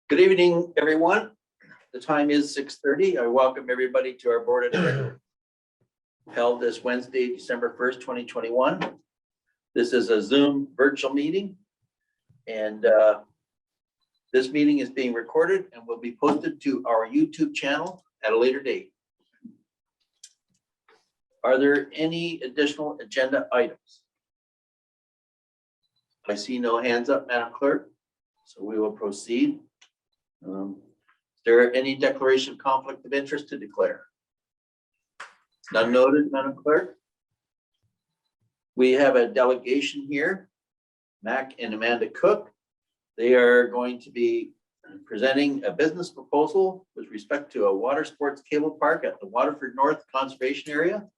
Good evening, everyone. The time is 6:30. I welcome everybody to our board of directors held this Wednesday, December 1st, 2021. This is a Zoom virtual meeting, and this meeting is being recorded and will be posted to our YouTube channel at a later date. Are there any additional agenda items? I see no hands up, Madam Clerk, so we will proceed. Is there any declaration of conflict of interest to declare? None noted, Madam Clerk. We have a delegation here, Mac and Amanda Cook. They are going to be presenting a business proposal with respect to a water sports cable park at the Waterford North Conservation Area.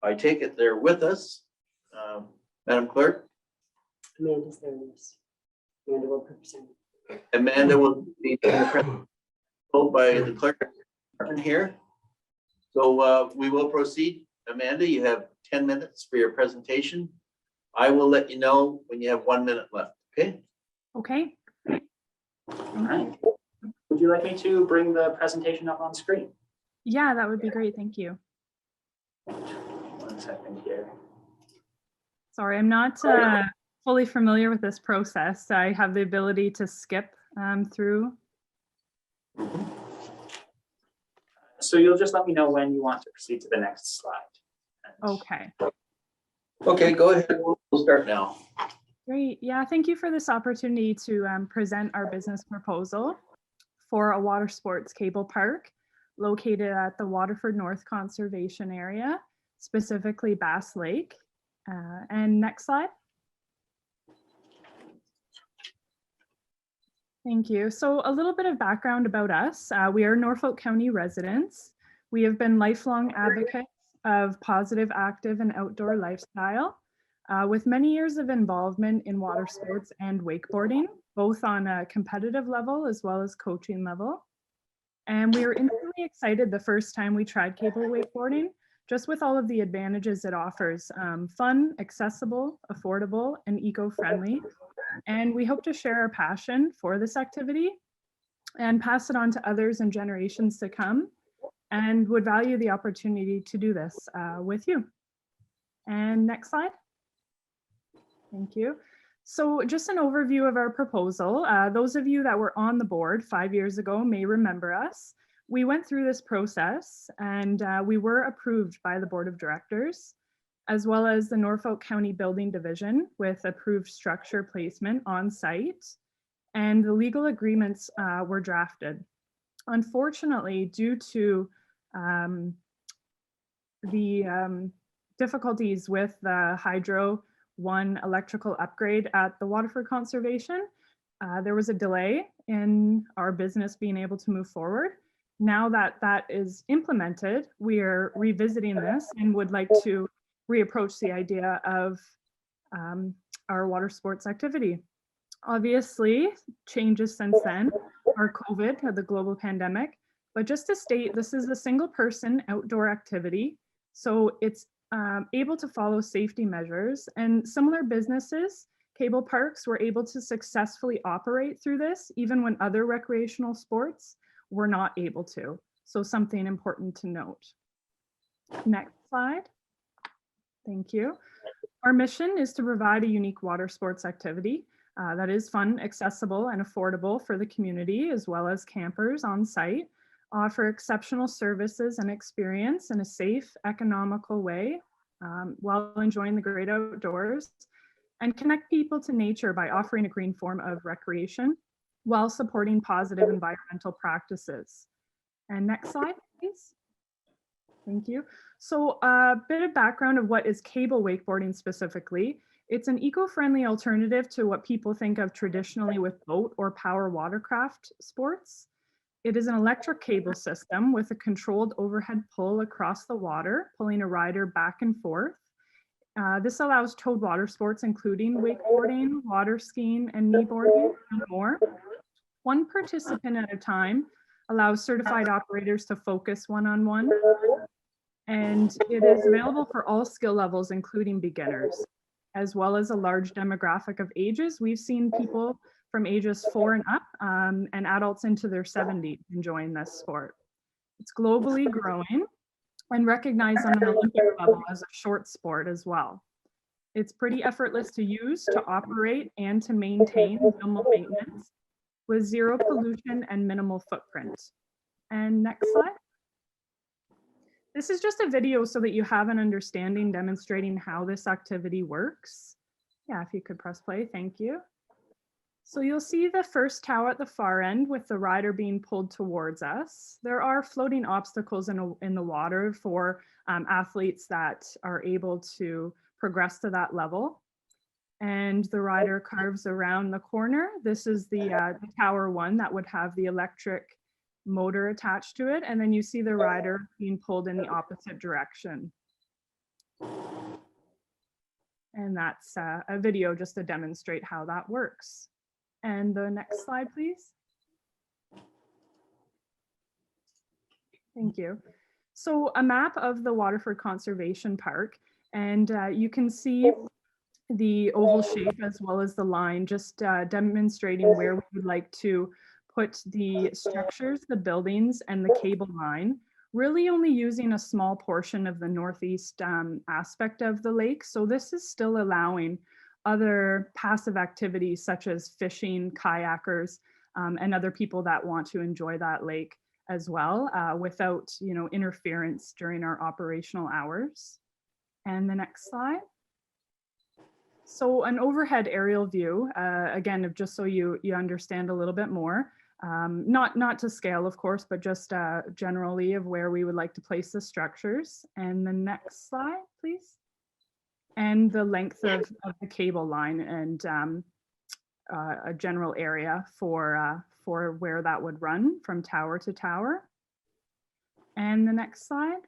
I take it they're with us. Madam Clerk? Amanda's there. Amanda will present. Amanda will be told by the clerk here. So we will proceed. Amanda, you have 10 minutes for your presentation. I will let you know when you have 1 minute left, okay? Okay. All right. Would you like me to bring the presentation up on screen? Yeah, that would be great. Thank you. 1 second here. Sorry, I'm not fully familiar with this process. I have the ability to skip through. So you'll just let me know when you want to proceed to the next slide. Okay. Okay, go ahead. We'll start now. Great. Yeah, thank you for this opportunity to present our business proposal for a water sports cable park located at the Waterford North Conservation Area, specifically Bass Lake. And next slide. Thank you. So a little bit of background about us. We are Norfolk County residents. We have been lifelong advocates of positive, active, and outdoor lifestyle with many years of involvement in water sports and wakeboarding, both on a competitive level as well as coaching level. And we were instantly excited the first time we tried cable wakeboarding, just with all of the advantages it offers. Fun, accessible, affordable, and eco-friendly. And we hope to share our passion for this activity and pass it on to others and generations to come, and would value the opportunity to do this with you. And next slide. Thank you. So just an overview of our proposal. Those of you that were on the board 5 years ago may remember us. We went through this process and we were approved by the board of directors, as well as the Norfolk County Building Division with approved structure placement on site, and the legal agreements were drafted. Unfortunately, due to the difficulties with the Hydro 1 electrical upgrade at the Waterford Conservation, there was a delay in our business being able to move forward. Now that that is implemented, we are revisiting this and would like to reapproach the idea of our water sports activity. Obviously, changes since then are COVID, or the global pandemic, but just to state, this is a single person outdoor activity, so it's able to follow safety measures, and similar businesses, cable parks, were able to successfully operate through this, even when other recreational sports were not able to. So something important to note. Next slide. Thank you. Our mission is to provide a unique water sports activity that is fun, accessible, and affordable for the community, as well as campers on site, offer exceptional services and experience in a safe, economical way while enjoying the great outdoors, and connect people to nature by offering a green form of recreation while supporting positive environmental practices. And next slide, please. Thank you. So a bit of background of what is cable wakeboarding specifically. It's an eco-friendly alternative to what people think of traditionally with boat or power watercraft sports. It is an electric cable system with a controlled overhead pull across the water, pulling a rider back and forth. This allows towed water sports, including wakeboarding, water skiing, and kneeboarding, and more. One participant at a time allows certified operators to focus one-on-one. And it is available for all skill levels, including beginners, as well as a large demographic of ages. We've seen people from ages 4 and up, and adults into their 70s enjoying this sport. It's globally growing and recognized on an Olympic level as a short sport as well. It's pretty effortless to use, to operate, and to maintain minimal maintenance with zero pollution and minimal footprint. And next slide. This is just a video so that you have an understanding demonstrating how this activity works. Yeah, if you could press play, thank you. So you'll see the first tow at the far end with the rider being pulled towards us. There are floating obstacles in the water for athletes that are able to progress to that level. And the rider carves around the corner. This is the tower one that would have the electric motor attached to it. And then you see the rider being pulled in the opposite direction. And that's a video just to demonstrate how that works. And the next slide, please. Thank you. So a map of the Waterford Conservation Park, and you can see the oval shape as well as the line, just demonstrating where we would like to put the structures, the buildings, and the cable line, really only using a small portion of the northeast aspect of the lake. So this is still allowing other passive activities such as fishing, kayakers, and other people that want to enjoy that lake as well, without, interference during our operational hours. And the next slide. So an overhead aerial view, again, of just so you understand a little bit more, not to scale, of course, but just generally of where we would like to place the structures. And the next slide, please. And the length of the cable line and a general area for where that would run from tower to tower. And the next slide.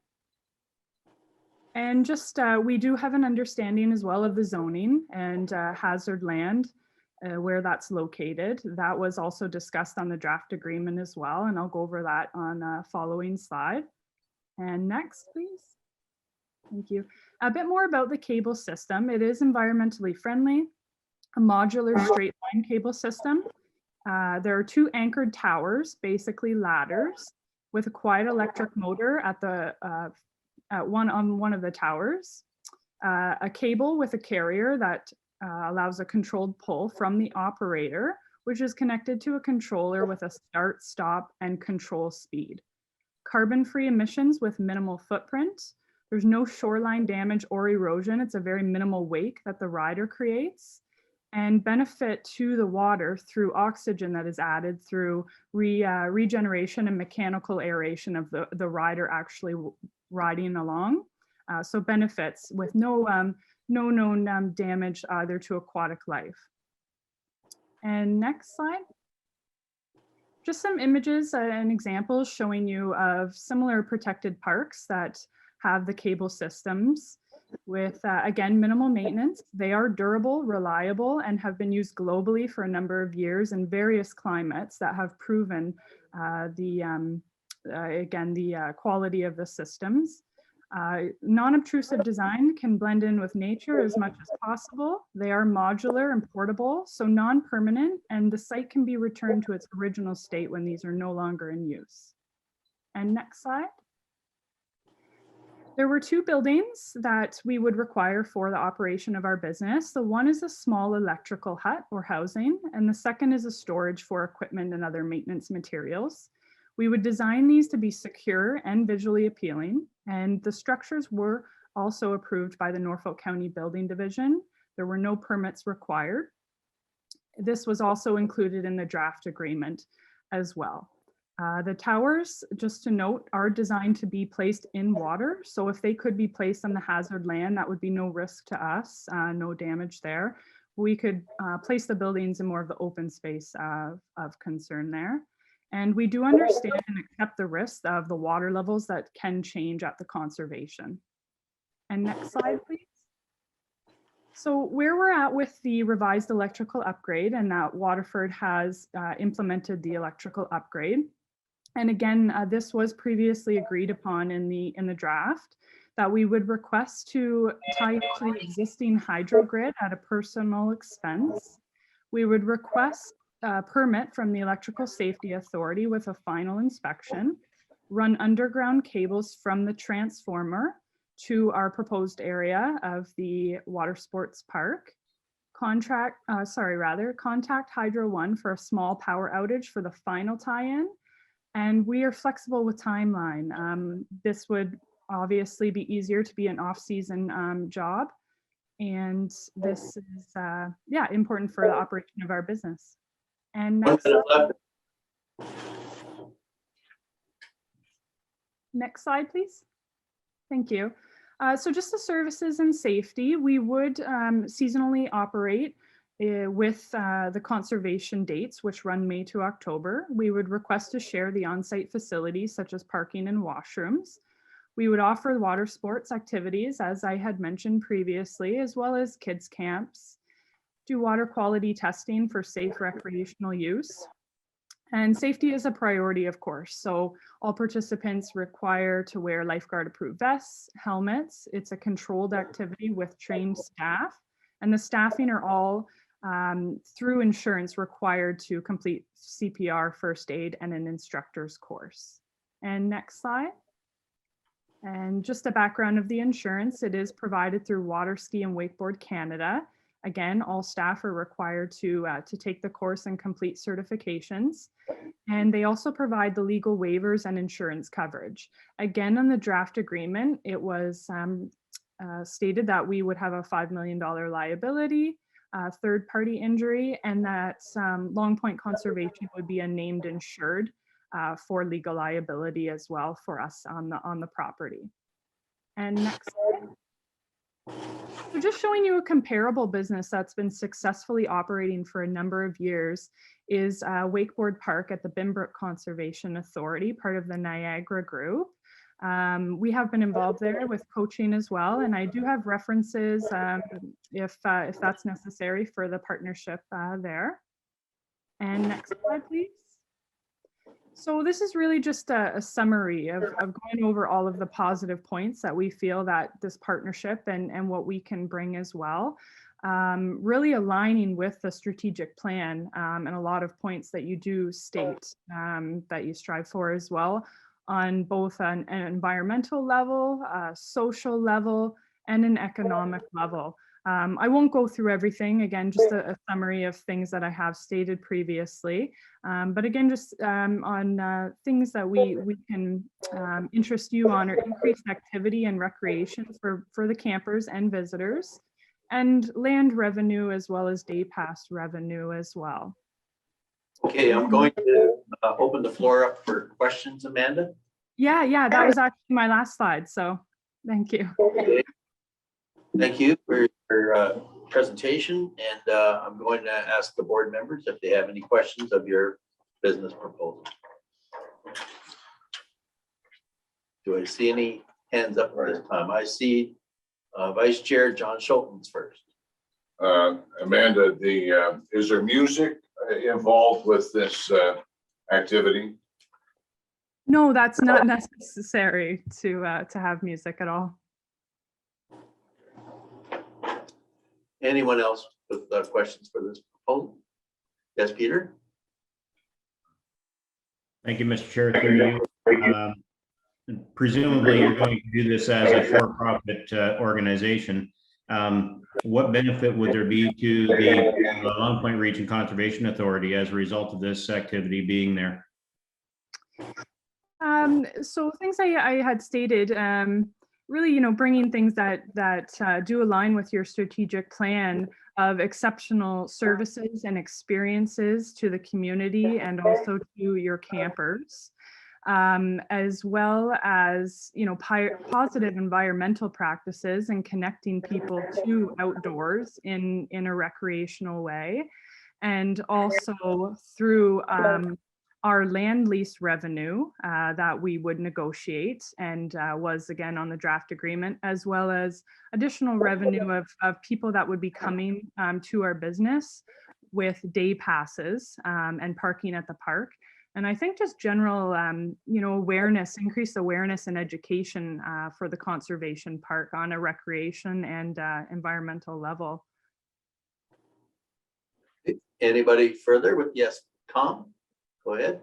And just we do have an understanding as well of the zoning and hazard land where that's located. That was also discussed on the draft agreement as well, and I'll go over that on a following slide. And next, please. Thank you. A bit more about the cable system. It is environmentally friendly, a modular straight line cable system. There are 2 anchored towers, basically ladders, with a quiet electric motor at the on one of the towers, a cable with a carrier that allows a controlled pull from the operator, which is connected to a controller with a start, stop, and control speed. Carbon-free emissions with minimal footprint. There's no shoreline damage or erosion. It's a very minimal wake that the rider creates, and benefit to the water through oxygen that is added through regeneration and mechanical aeration of the rider actually riding along. So benefits with no known damage either to aquatic life. And next slide. Just some images and examples showing you of similar protected parks that have the cable systems with, again, minimal maintenance. They are durable, reliable, and have been used globally for a number of years in various climates that have proven the quality of the systems. Non-obtrusive design can blend in with nature as much as possible. They are modular and portable, so non-permanent, and the site can be returned to its original state when these are no longer in use. And next slide. There were 2 buildings that we would require for the operation of our business. The one is a small electrical hut or housing, and the second is a storage for equipment and other maintenance materials. We would design these to be secure and visually appealing, and the structures were also approved by the Norfolk County Building Division. There were no permits required. This was also included in the draft agreement as well. The towers, just to note, are designed to be placed in water. So if they could be placed on the hazard land, that would be no risk to us, no damage there. We could place the buildings in more of the open space of concern there. And we do understand and accept the risk of the water levels that can change at the conservation. And next slide, please. So where we're at with the revised electrical upgrade, and that Waterford has implemented the electrical upgrade. And again, this was previously agreed upon in the draft, that we would request to tie into the existing hydro grid at a personal expense. We would request permit from the Electrical Safety Authority with a final inspection, run underground cables from the transformer to our proposed area of the water sports park, contact Hydro One for a small power outage for the final tie-in. And we are flexible with timeline. This would obviously be easier to be an off-season job. And this is, important for the operation of our business. And next slide, please. Thank you. So just the services and safety, we would seasonally operate with the conservation dates, which run May to October. We would request to share the on-site facilities such as parking and washrooms. We would offer water sports activities, as I had mentioned previously, as well as kids camps, do water quality testing for safe recreational use. And safety is a priority, of course. So all participants require to wear lifeguard approved vests, helmets. It's a controlled activity with trained staff, and the staffing are all through insurance required to complete CPR, first aid, and an instructor's course. And next slide. And just a background of the insurance, it is provided through Water Ski and Wakeboard Canada. Again, all staff are required to take the course and complete certifications. And they also provide the legal waivers and insurance coverage. Again, on the draft agreement, it was stated that we would have a $5 million liability, third-party injury, and that Long Point Conservation would be a named insured for legal liability as well for us on the property. And next slide. So just showing you a comparable business that's been successfully operating for a number of years is Wakeboard Park at the Binbrook Conservation Authority, part of the Niagara Group. We have been involved there with coaching as well, and I do have references if that's necessary for the partnership there. And next slide, please. So this is really just a summary of going over all of the positive points that we feel that this partnership and what we can bring as well. Really aligning with the strategic plan and a lot of points that you do state that you strive for as well on both an environmental level, social level, and an economic level. I won't go through everything, again, just a summary of things that I have stated previously. But again, just on things that we can interest you on, or increased activity and recreation for the campers and visitors, and land revenue as well as day pass revenue as well. Okay, I'm going to open the floor up for questions, Amanda. Yeah, that was actually my last slide, so thank you. Okay. Thank you for your presentation, and I'm going to ask the board members if they have any questions of your business proposal. Do I see any hands up at this time? I see Vice Chair John Schultens first. Amanda, is there music involved with this activity? No, that's not necessary to have music at all. Anyone else with questions for this proposal? Yes, Peter? Thank you, Mr. Chair. Through you. Presumably, you're going to do this as a for-profit organization. What benefit would there be to the Long Point Region Conservation Authority as a result of this activity being there? So things I had stated, really, bringing things that do align with your strategic plan of exceptional services and experiences to the community and also to your campers, as well as, positive environmental practices and connecting people to outdoors in a recreational way. And also through our land lease revenue that we would negotiate and was again on the draft agreement, as well as additional revenue of people that would be coming to our business with day passes and parking at the park. And I think just general, increased awareness and education for the conservation park on a recreation and environmental level. Anybody further with yes, Tom? Go ahead.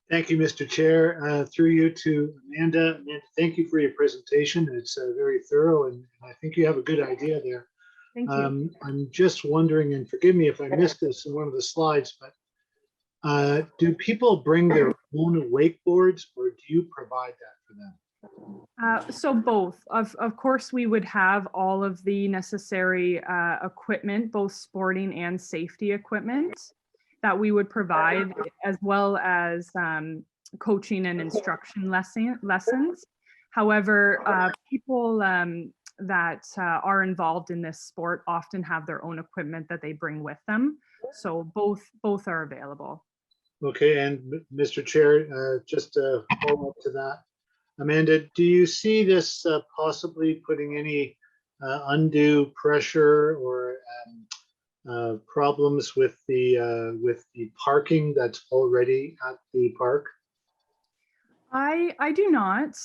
Thank you, Mr. Chair. Through you to Amanda. Amanda, thank you for your presentation. It's very thorough, and I think you have a good idea there. Thank you. I'm just wondering, and forgive me if I missed this in one of the slides, but do people bring their own wakeboards, or do you provide that for them? So both. Of course, we would have all of the necessary equipment, both sporting and safety equipment, that we would provide, as well as coaching and instruction lessons. However, people that are involved in this sport often have their own equipment that they bring with them. So both are available. Okay, and Mr. Chair, just to follow up to that, Amanda, do you see this possibly putting any undue pressure or problems with the parking that's already at the park? I do not.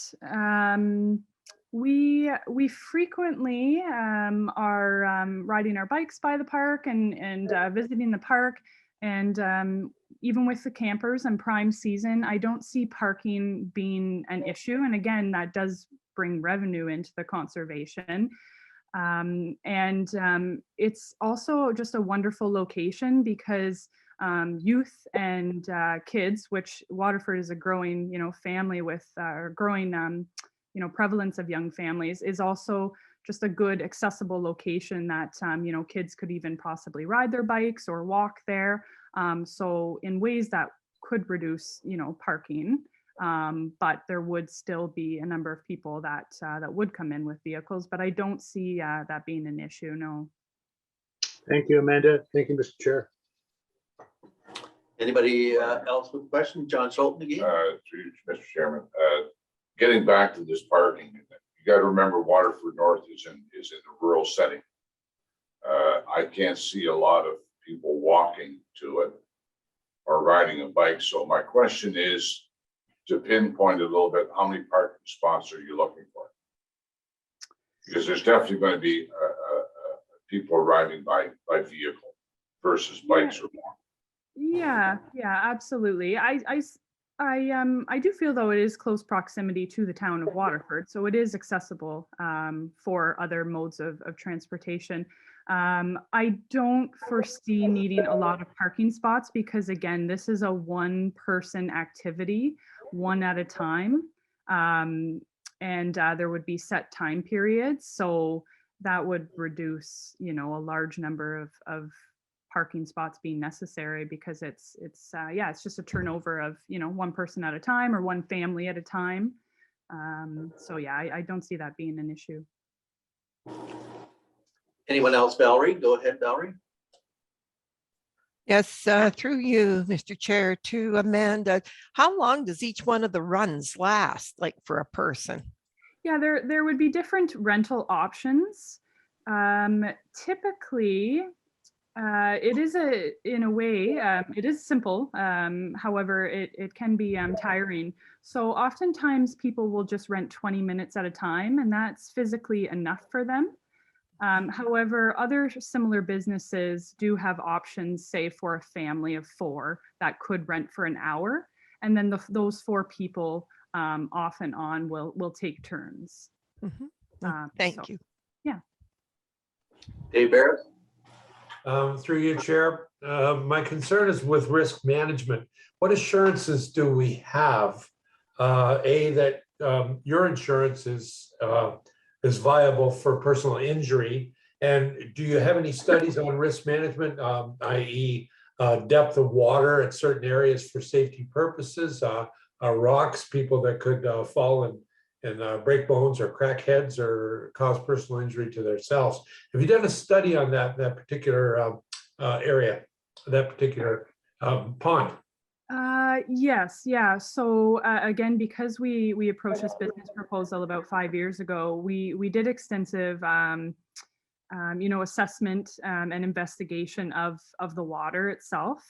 We frequently are riding our bikes by the park and visiting the park, and even with the campers and prime season, I don't see parking being an issue. And again, that does bring revenue into the conservation. It's also just a wonderful location because youth and kids, which Waterford is a growing, family with growing, prevalence of young families, is also just a good accessible location that, kids could even possibly ride their bikes or walk there. So in ways that could reduce, parking, but there would still be a number of people that would come in with vehicles, but I don't see that being an issue, no. Thank you, Amanda. Thank you, Mr. Chair. Anybody else with questions? John Schulten again? To you, Mr. Chairman, getting back to this parking, you got to remember Waterford North is in a rural setting. I can't see a lot of people walking to it or riding a bike. So my question is to pinpoint a little bit, how many parking spots are you looking for? Because there's definitely going to be people riding by vehicle versus bikes or more. Yeah, absolutely. I do feel though it is close proximity to the town of Waterford, so it is accessible for other modes of transportation. I don't foresee needing a lot of parking spots because again, this is a one-person activity, one at a time, and there would be set time periods, so that would reduce, a large number of parking spots being necessary because it's just a turnover of, one person at a time or one family at a time. So yeah, I don't see that being an issue. Anyone else? Valerie, go ahead, Valerie. Yes, through you, Mr. Chair, to Amanda. How long does each one of the runs last, like for a person? Yeah, there would be different rental options. Typically, it is in a way, it is simple. However, it can be tiring. So oftentimes people will just rent 20 minutes at a time, and that's physically enough for them. However, other similar businesses do have options, say for a family of 4 that could rent for an hour. And then those 4 people off and on will take turns. Mm-hmm. Thank you. Yeah. Dave Barrett. Through you, Chair. My concern is with risk management. What assurances do we have, that your insurance is viable for personal injury? And do you have any studies on risk management, i.e. depth of water at certain areas for safety purposes, rocks, people that could fall and break bones or crack heads or cause personal injury to themselves? Have you done a study on that particular area, that particular pond? Yes, yeah. So again, because we approached this business proposal about 5 years ago, we did extensive, assessment and investigation of the water itself.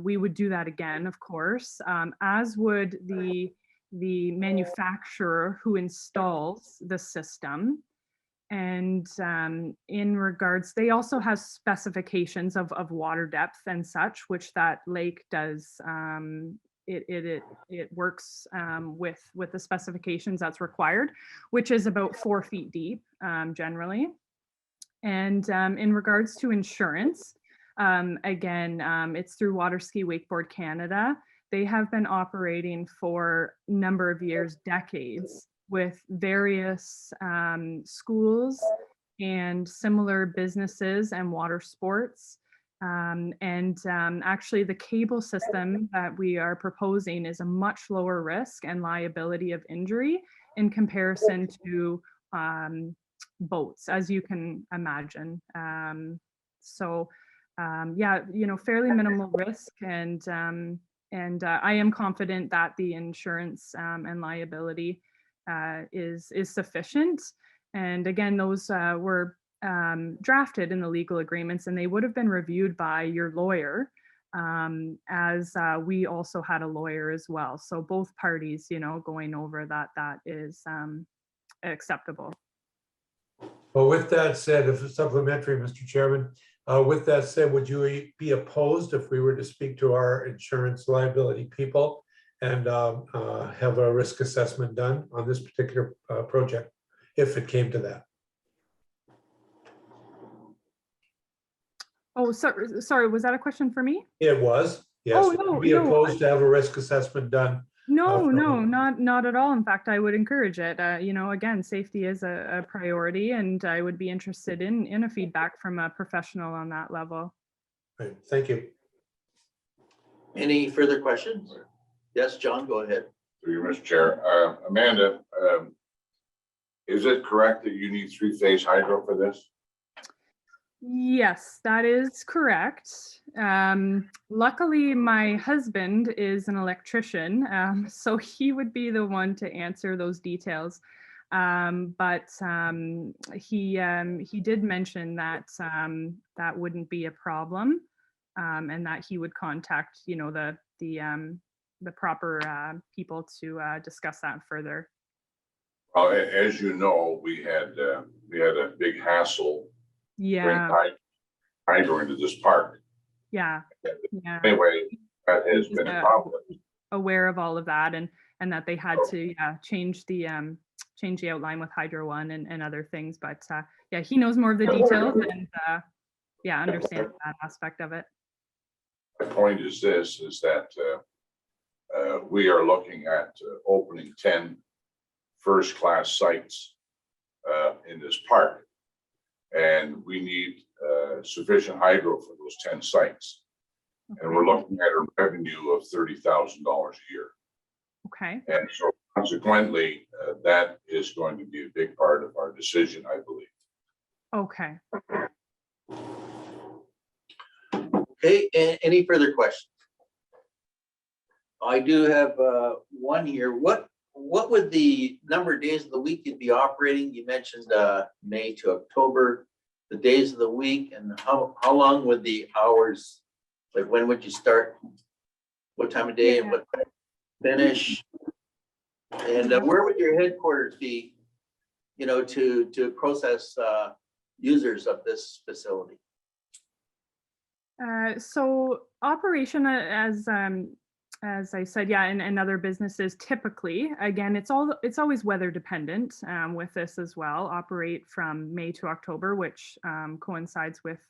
We would do that again, of course, as would the manufacturer who installs the system. And in regards, they also have specifications of water depth and such, which that lake does. It works with the specifications that's required, which is about 4 feet deep generally. And in regards to insurance, again, it's through Water Ski Wakeboard Canada. They have been operating for a number of years, decades, with various schools and similar businesses and water sports. Actually, the cable system that we are proposing is a much lower risk and liability of injury in comparison to boats, as you can imagine. Yeah, fairly minimal risk, and I am confident that the insurance and liability is sufficient. And again, those were drafted in the legal agreements, and they would have been reviewed by your lawyer, as we also had a lawyer as well. So both parties, going over that is acceptable. Well, with that said, if it's supplementary, Mr. Chairman, with that said, would you be opposed if we were to speak to our insurance liability people and have a risk assessment done on this particular project, if it came to that? Oh, sorry, was that a question for me? It was, yes. Oh, Would no, you be no. opposed to have a risk assessment done? No, not at all. In fact, I would encourage it. Again, safety is a priority, and I would be interested in a feedback from a professional on that level. Right, thank you. Any further questions? Yes, John, go ahead. Through you, Mr. Chair. Amanda, is it correct that you need three-phase hydro for this? Yes, that is correct. Luckily, my husband is an electrician, so he would be the one to answer those details. But he did mention that that wouldn't be a problem, and that he would contact, the proper people to discuss that further. Well, as you know, we had a big hassle Yeah, bring hydro into this park. yeah. Anyway, that has been a problem. Aware of all of that, and that they had to change the outline with Hydro One and other things. But yeah, he knows more of the details, and understands that aspect of it. My point is this: is that we are looking at opening 10 first-class sites in this park. And we need sufficient hydro for those 10 sites. And we're looking at a revenue of $30,000 a year. Okay. And so consequently, that is going to be a big part of our decision, I believe. Okay. Okay, any further questions? I do have one here. What would the number of days of the week you'd be operating? You mentioned May to October, the days of the week, and how long would the hours, like when would you start? What time of day and what time finish? And where would your headquarters be, to process users of this facility? So operation, as I said, and other businesses typically, again, it's always weather dependent with this as well, operate from May to October, which coincides with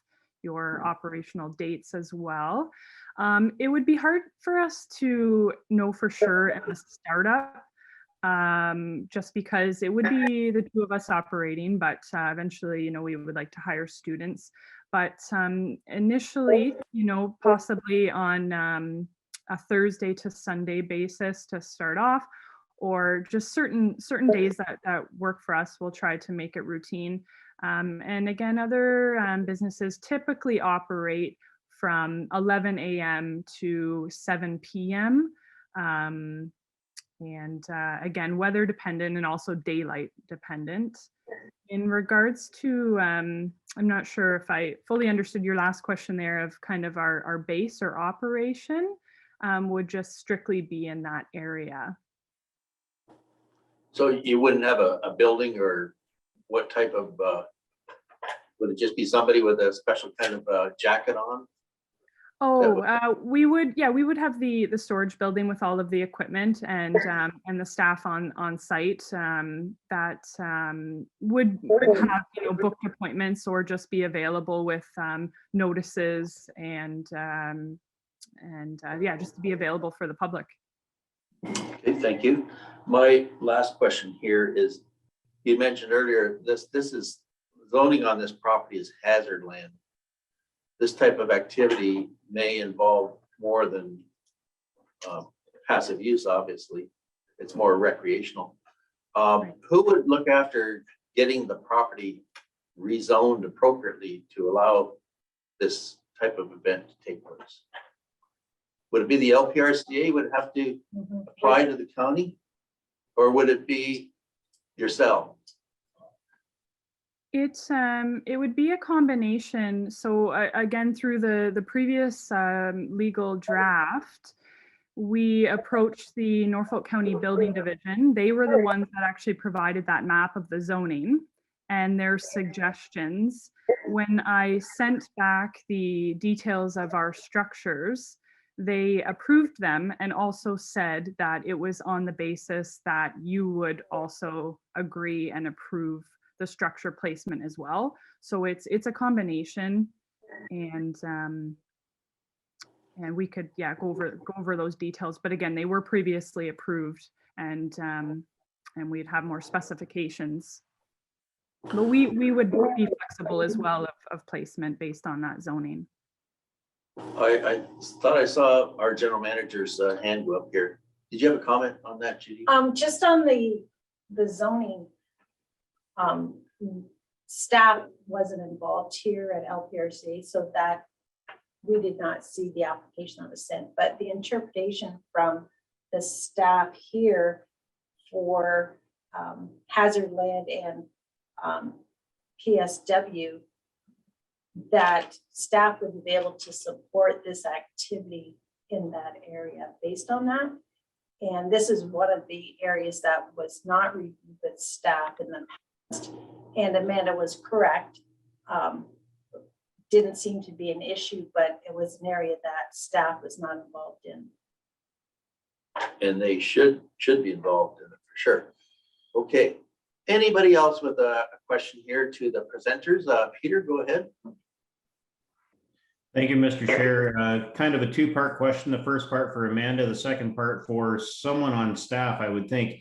your operational dates as well. It would be hard for us to know for sure at the startup, just because it would be the two of us operating, but eventually, we would like to hire students. But initially, possibly on a Thursday to Sunday basis to start off, or just certain days that work for us, we'll try to make it routine. And again, other businesses typically operate from 11 a.m. to 7 p.m. Again, weather dependent and also daylight dependent. In regards to, I'm not sure if I fully understood your last question there of kind of our base or operation. Would just strictly be in that area. So you wouldn't have a building or what type of, would it just be somebody with a special kind of jacket on? We would have the storage building with all of the equipment and the staff on site that would have, you know, booked appointments or just be available with notices and just to be available for the public. Okay, thank you. My last question here is, you mentioned earlier, this is zoning on this property is hazard land. This type of activity may involve more than passive use, obviously. It's more recreational. Who would look after getting the property rezoned appropriately to allow this type of event to take place? Would it be the Lprca would have to apply to the county? Or would it be yourself? It would be a combination. So again, through the previous legal draft, we approached the Norfolk County Building Division. They were the ones that actually provided that map of the zoning and their suggestions. When I sent back the details of our structures, they approved them and also said that it was on the basis that you would also agree and approve the structure placement as well. So it's a combination, and we could go over those details. But again, they were previously approved, and we'd have more specifications. But we would be flexible as well of placement based on that zoning. I thought I saw our general manager's hand go up here. Did you have a comment on that, Judy? Just on the zoning, staff wasn't involved here at Lprca, so that we did not see the application that was sent, but the interpretation from the staff here for hazard land and PSW, that staff would be able to support this activity in that area based on that. And this is one of the areas that was not reviewed with staff in the past. And Amanda was correct. Didn't seem to be an issue, but it was an area that staff was not involved in. And they should be involved in it for sure. Okay. Anybody else with a question here to the presenters? Peter, go ahead. Thank you, Mr. Chair. Kind of a two-part question. The first part for Amanda, the second part for someone on staff, I would think.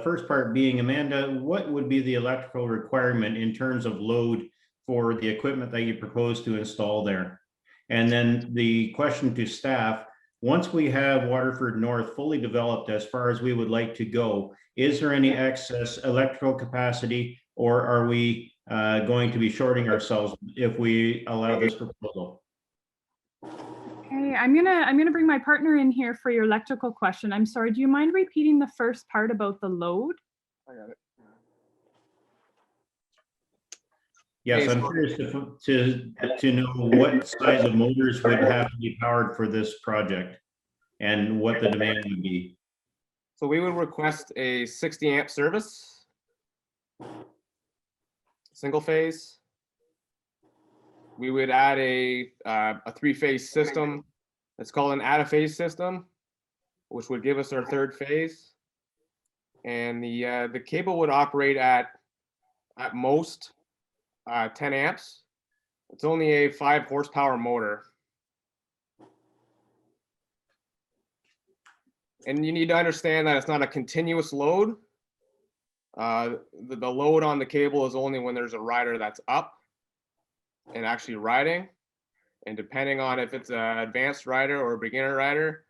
First part being, Amanda, what would be the electrical requirement in terms of load for the equipment that you propose to install there? And then the question to staff, once we have Waterford North fully developed as far as we would like to go, is there any excess electrical capacity, or are we going to be shorting ourselves if we allow this proposal? Okay, I'm gonna bring my partner in here for your electrical question. I'm sorry, do you mind repeating the first part about the load? I got it. Yes, I'm curious to know what size of motors would have to be powered for this project and what the demand would be. So we would request a 60 amp service, single phase. We would add a 3-phase system. It's called an add-a-phase system, which would give us our third phase. And the cable would operate at most 10 amps. It's only a 5 horsepower motor. And you need to understand that it's not a continuous load. The load on the cable is only when there's a rider that's up and actually riding. And depending on if it's an advanced rider or a beginner rider,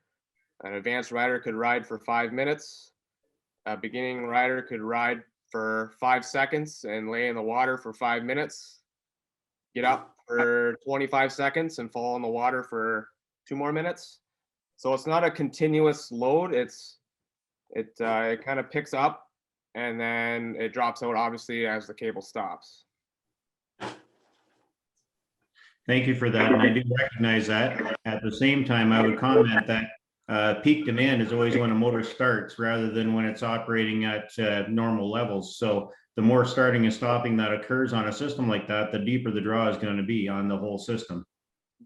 an advanced rider could ride for 5 minutes. A beginning rider could ride for 5 seconds and lay in the water for 5 minutes, get up for 25 seconds and fall in the water for 2 more minutes. So it's not a continuous load. It kind of picks up and then it drops out, obviously, as the cable stops. Thank you for that, and I do recognize that. At the same time, I would comment that peak demand is always when a motor starts rather than when it's operating at normal levels. So the more starting and stopping that occurs on a system like that, the deeper the draw is going to be on the whole system.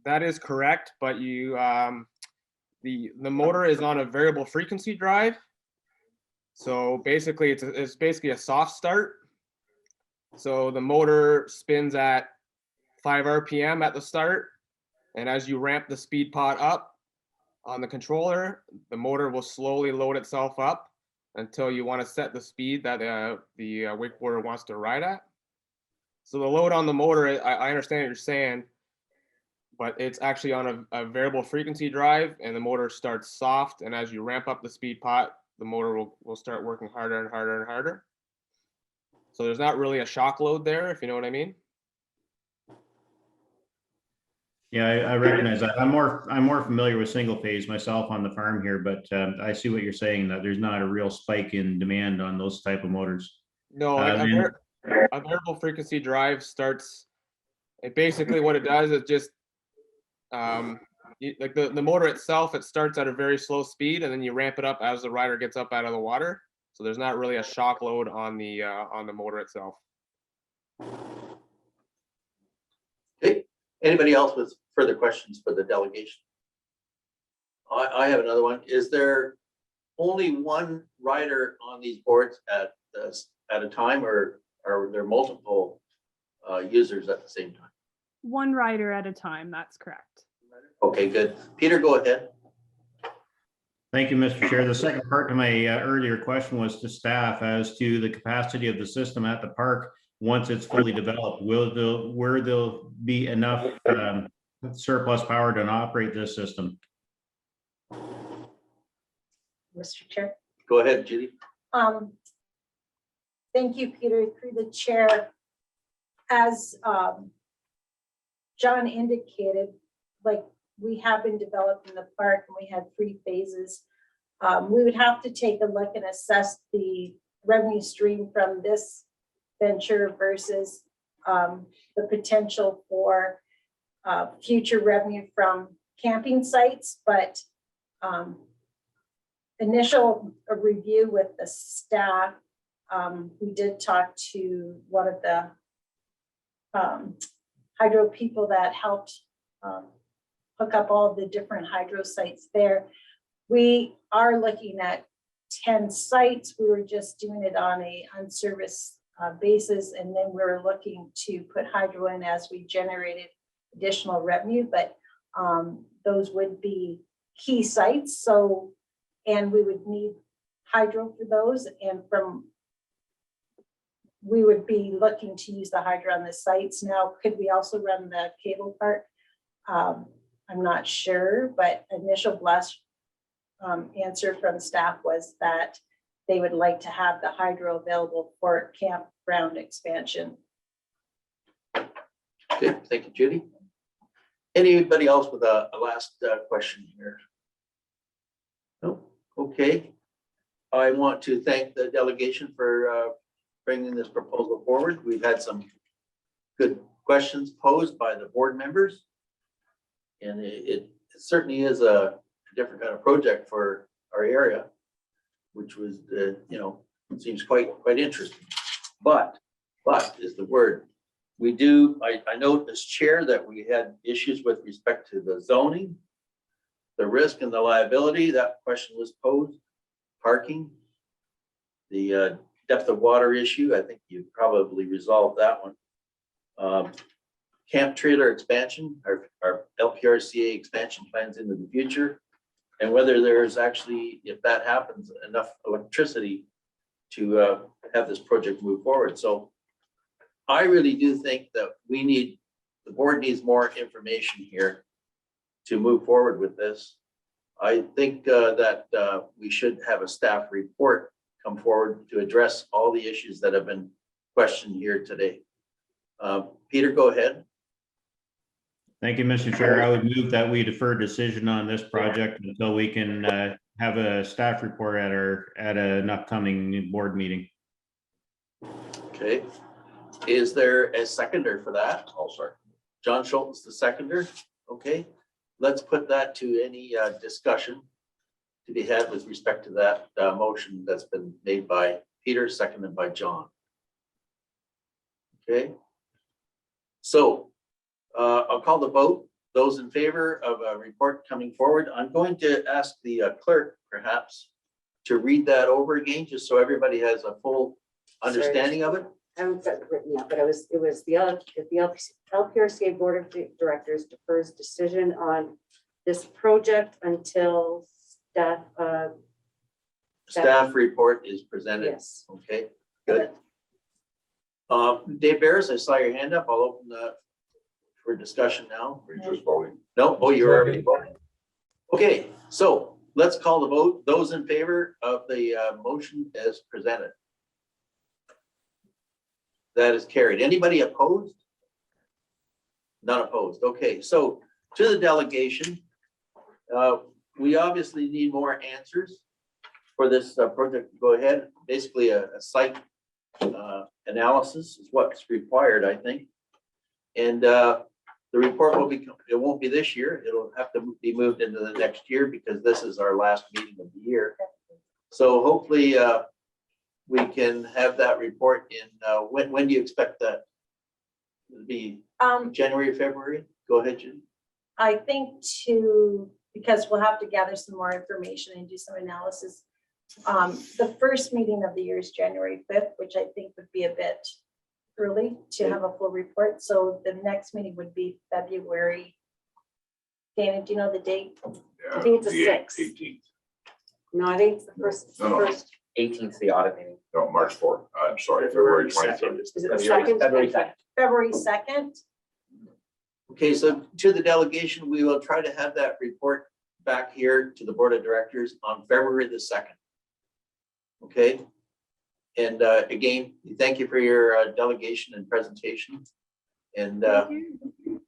That is correct, but you, the motor is on a variable frequency drive. So basically it's basically a soft start. So the motor spins at 5 RPM at the start. And as you ramp the speed pot up on the controller, the motor will slowly load itself up until you want to set the speed that the wakeboarder wants to ride at. So the load on the motor, I understand what you're saying, but it's actually on a variable frequency drive, and the motor starts soft. And as you ramp up the speed pot, the motor will start working harder and harder and harder. So there's not really a shock load there, if you know what I mean. Yeah, I recognize that. I'm more familiar with single phase myself on the farm here, but I see what you're saying, that there's not a real spike in demand on those type of motors. No, a variable frequency drive starts. Basically what it does is just like the motor itself. It starts at a very slow speed, and then you ramp it up as the rider gets up out of the water. So there's not really a shock load on the motor itself. Okay, anybody else with further questions for the delegation? I have another one. Is there only one rider on these boards at a time, or are there multiple users at the same time? One rider at a time, that's correct. Okay, good. Peter, go ahead. Thank you, Mr. Chair. The second part to my earlier question was to staff as to the capacity of the system at the park once it's fully developed. Will there be enough surplus power to operate this system? Mr. Chair. Go ahead, Judy. Thank you, Peter, through the chair. As John indicated, like we have been developing the park and we had 3 phases. We would have to take a look and assess the revenue stream from this venture versus the potential for future revenue from camping sites. But initial review with the staff, we did talk to one of the hydro people that helped hook up all the different hydro sites there. We are looking at 10 sites. We were just doing it on a unserviced basis, and then we were looking to put hydro in as we generated additional revenue, but those would be key sites. So, and we would need hydro for those, and we would be looking to use the hydro on the sites. Now, could we also run the cable part? I'm not sure, but initial blush answer from staff was that they would like to have the hydro available for campground expansion. Okay, thank you, Judy. Anybody else with a last question here? No? Okay. I want to thank the delegation for bringing this proposal forward. We've had some good questions posed by the board members. And it certainly is a different kind of project for our area, which was, it seems quite interesting. But is the word. I note as chair that we had issues with respect to the zoning, the risk and the liability. That question was posed. Parking, the depth of water issue. I think you probably resolved that one. Camp trailer expansion, our Lprca expansion plans into the future, and whether there's actually, if that happens, enough electricity to have this project move forward. So I really do think that the board needs more information here to move forward with this. I think that we should have a staff report come forward to address all the issues that have been questioned here today. Peter, go ahead. Thank you, Mr. Chair. I would move that we defer decision on this project until we can have a staff report at an upcoming board meeting. Okay. Is there a seconder for that? I'll second. John Schultz, the seconder. Okay. Let's put that to any discussion to be had with respect to that motion that's been made by Peter, seconded by John. Okay. So I'll call the vote. Those in favor of a report coming forward, I'm going to ask the clerk perhaps to read that over again, just so everybody has a full understanding of it. I haven't got it written yet, but it was the LPRCA Board of Directors defers decision on this project until Staff report is presented. yes. Okay, good. Dave Barris, I saw your hand up. I'll open for discussion now. We're just voting. No, oh, you're already voting. Okay, so let's call the vote. Those in favor of the motion as presented. That is carried. Anybody opposed? None opposed. Okay, so to the delegation, we obviously need more answers for this project to go ahead. Basically, a site analysis is what's required, I think. And the report will be, it won't be this year. It'll have to be moved into the next year because this is our last meeting of the year. So hopefully we can have that report in, when do you expect that to be? January, February? Go ahead, Jen. I think because we'll have to gather some more information and do some analysis. The first meeting of the year is January 5th, which I think would be a bit early to have a full report. So the next meeting would be February. Dana, do you know the date? Yeah, I think it's the the 6th. 18th. No, I think it's the first. It's the No, no. first. 18th, the audit meeting. No, March 4th. I'm sorry, February 23rd. Is it the second? February 2nd. February 2nd. Okay, so to the delegation, we will try to have that report back here to the Board of Directors on February the 2nd. Okay. And again, thank you for your delegation and presentation. And Thank you.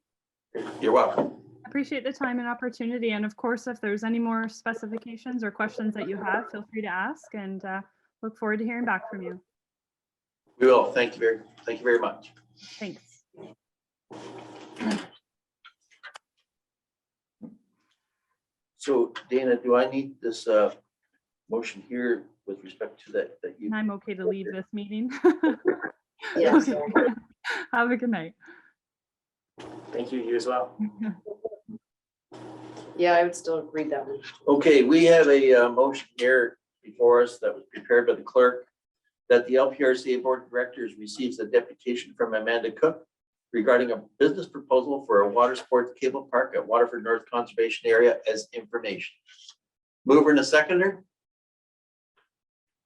you're welcome. Appreciate the time and opportunity. And of course, if there's any more specifications or questions that you have, feel free to ask, and look forward to hearing back from you. We will. Thank you very much. Thanks. So Dana, do I need this motion here with respect to that you? And I'm okay to leave this meeting. Yes. Okay. Have a good night. Thank you, you as well. Yeah, I would still read that one. Okay, we have a motion here before us that was prepared by the clerk that the LPRCA Board of Directors receives a deputation from Amanda Cook regarding a business proposal for a water sports cable park at Waterford North Conservation Area as information. Mover and a seconder,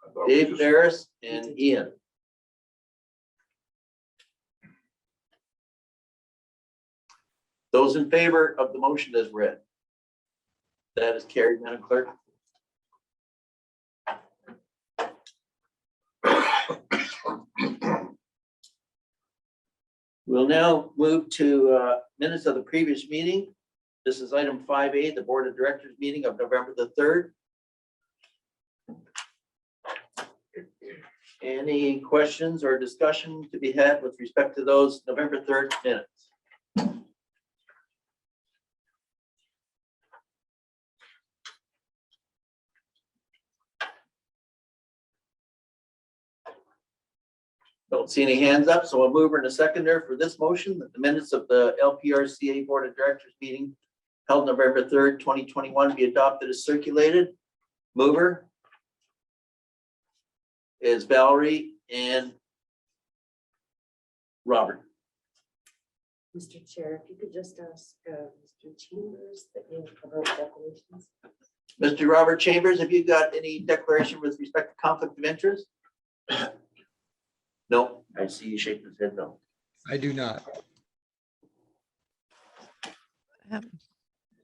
I thought we Dave just- Barris and Ian. Those in favor of the motion as read. That is carried, Madam Clerk. We'll now move to minutes of the previous meeting. This is item 5A, the Board of Directors meeting of November the 3rd. Any questions or discussion to be had with respect to those November 3rd minutes? Don't see any hands up, so we'll move in a seconder for this motion that the minutes of the LPRCA Board of Directors meeting held November 3rd, 2021 be adopted as circulated. Mover is Valerie and Robert. Mr. Chair, if you could just ask Mr. Chambers that you cover declarations. Mr. Robert Chambers, have you got any declaration with respect to conflict of interest? No, I see you shaking his head no. I do not.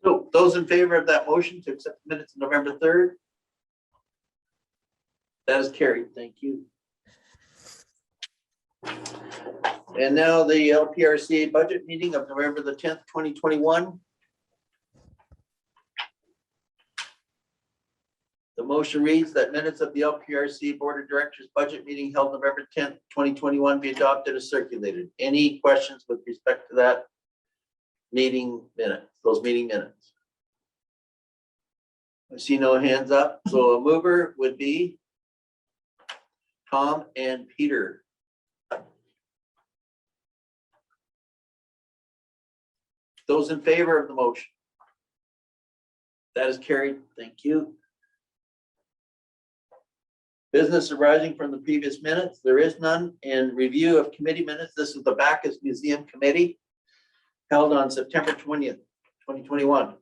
So those in favor of that motion to accept the minutes of November 3rd? That is carried. Thank you. And now the LPRCA budget meeting of November the 10th, 2021. The motion reads that minutes of the LPRCA Board of Directors budget meeting held November 10th, 2021 be adopted as circulated. Any questions with respect to that meeting minutes, those meeting minutes? I see no hands up, so a mover would be Tom and Peter. Those in favor of the motion? That is carried. Thank you. Business arising from the previous minutes, there is none. In review of committee minutes, this is the Bacchus Museum Committee held on September 20th, 2021.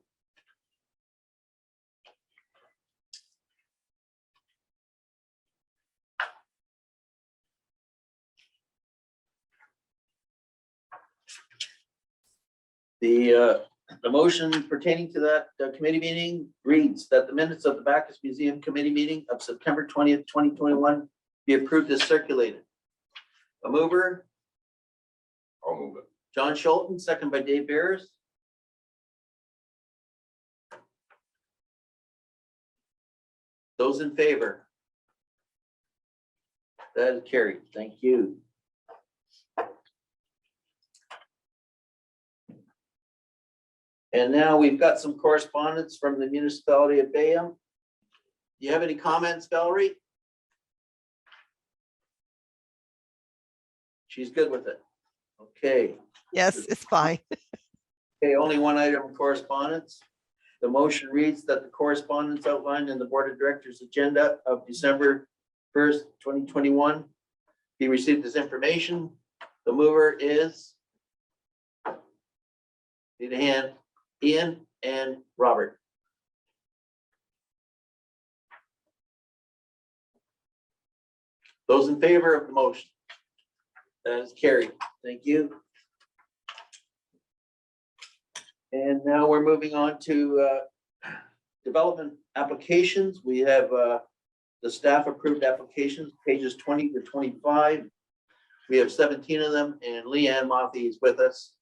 The motion pertaining to that committee meeting reads that the minutes of the Bacchus Museum Committee meeting of September 20th, 2021 be approved as circulated. A mover, I'll move it. John Schulten, second by Dave Bears. Those in favor? That is carried. Thank you. And now we've got some correspondence from the municipality of Bayham. Do you have any comments, Valerie? She's good with it. Okay. Yes, it's fine. Okay, only one item of correspondence. The motion reads that the correspondence outlined in the Board of Directors agenda of December 1st, 2021 be received as information. The mover is, need a hand, Ian and Robert. Those in favor of the motion? That is carried. Thank you. And now we're moving on to development applications. We have the staff approved applications, pages 20 to 25. We have 17 of them, and Leanne Mothy is with us.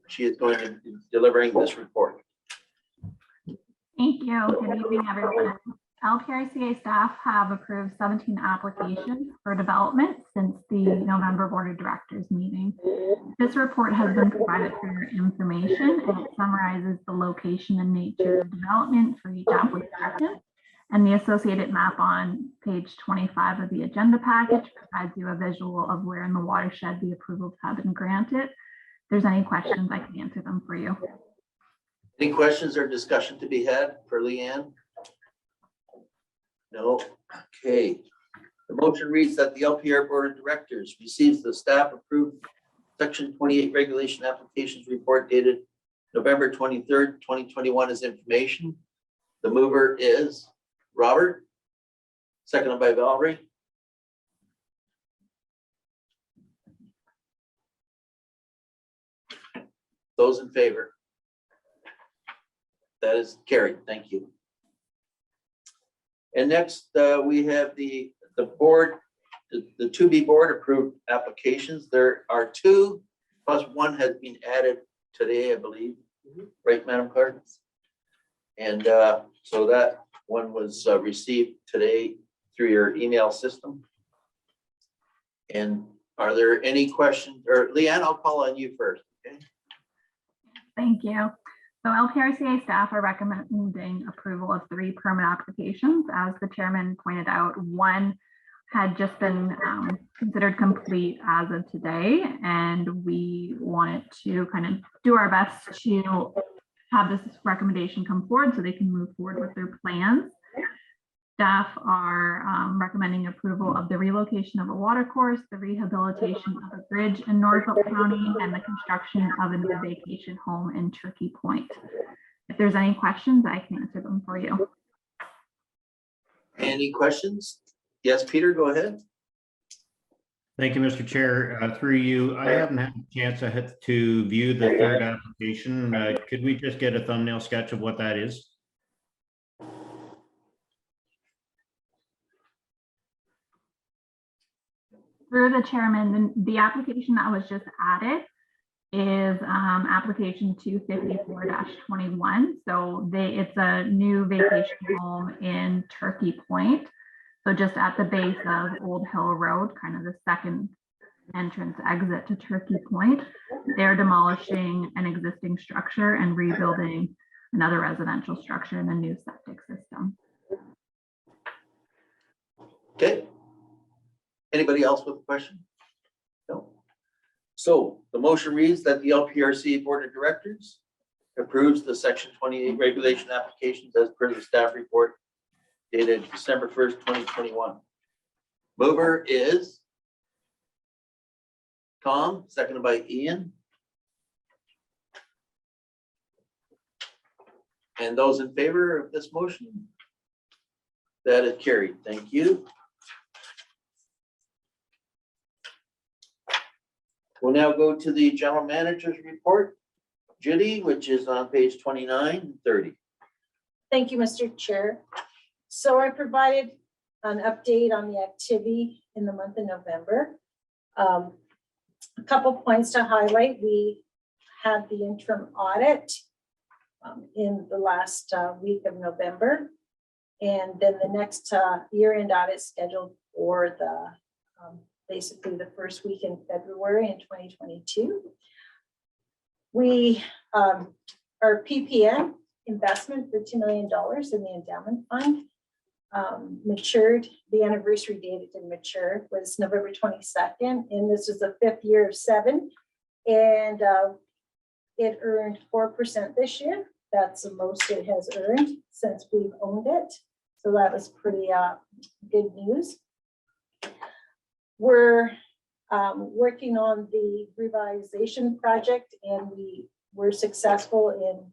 She is going to be delivering this report. Thank you. Good evening, everyone. Lprca staff have approved 17 applications for development since the November Board of Directors meeting. This report has been provided for your information, and it summarizes the location and nature of development for each application. And the associated map on page 25 of the agenda package provides you a visual of where in the watershed the approvals have been granted. If there's any questions, I can answer them for you. Any questions or discussion to be had for Leanne? No. Okay. The motion reads that the LPR Board of Directors receives the staff approved Section 28 regulation applications report dated November 23rd, 2021 as information. The mover is Robert, seconded by Valerie. Those in favor? That is carried. Thank you. And next, we have the board, the to-be board approved applications. There are 2, plus 1 has been added today, I believe. Right, Madam Clerk? And so that one was received today through your email system. And are there any questions? Or Leanne, I'll call on you first. Okay. Thank you. So Lprca staff are recommending approval of 3 permit applications. As the chairman pointed out, 1 had just been considered complete as of today, and we wanted to kind of do our best to have this recommendation come forward so they can move forward with their plans. Staff are recommending approval of the relocation of a water course, the rehabilitation of a bridge in Norfolk County, and the construction of a new vacation home in Turkey Point. If there's any questions, I can answer them for you. Any questions? Yes, Peter, go ahead. Thank you, Mr. Chair. Through you, I haven't had a chance to view the 3rd application. Could we just get a thumbnail sketch of what that is? Through the chairman, the application that was just added is application 254-21. So it's a new vacation home in Turkey Point. So just at the base of Old Hill Road, kind of the second entrance exit to Turkey Point. They're demolishing an existing structure and rebuilding another residential structure and a new septic system. Okay. Anybody else with a question? No. So the motion reads that the LPRC Board of Directors approves the section 28 regulation applications as per the staff report dated December 1st, 2021. Mover is Tom, seconded by Ian. And those in favor of this motion? That is carried. Thank you. We'll now go to the general manager's report, Judy, which is on page 29 and 30. Thank you, Mr. Chair. So I provided an update on the activity in the month of November. A couple points to highlight. We had the interim audit in the last week of November. And then the next year-end audit scheduled for the basically the first week in February in 2022. We, our PPM investment for $2 million in the endowment fund matured. The anniversary date it didn't mature was November 22nd, and this is the 5th year of 7. And it earned 4% this year. That's the most it has earned since we've owned it. So that was pretty good news. We're working on the revitalization project, and we were successful in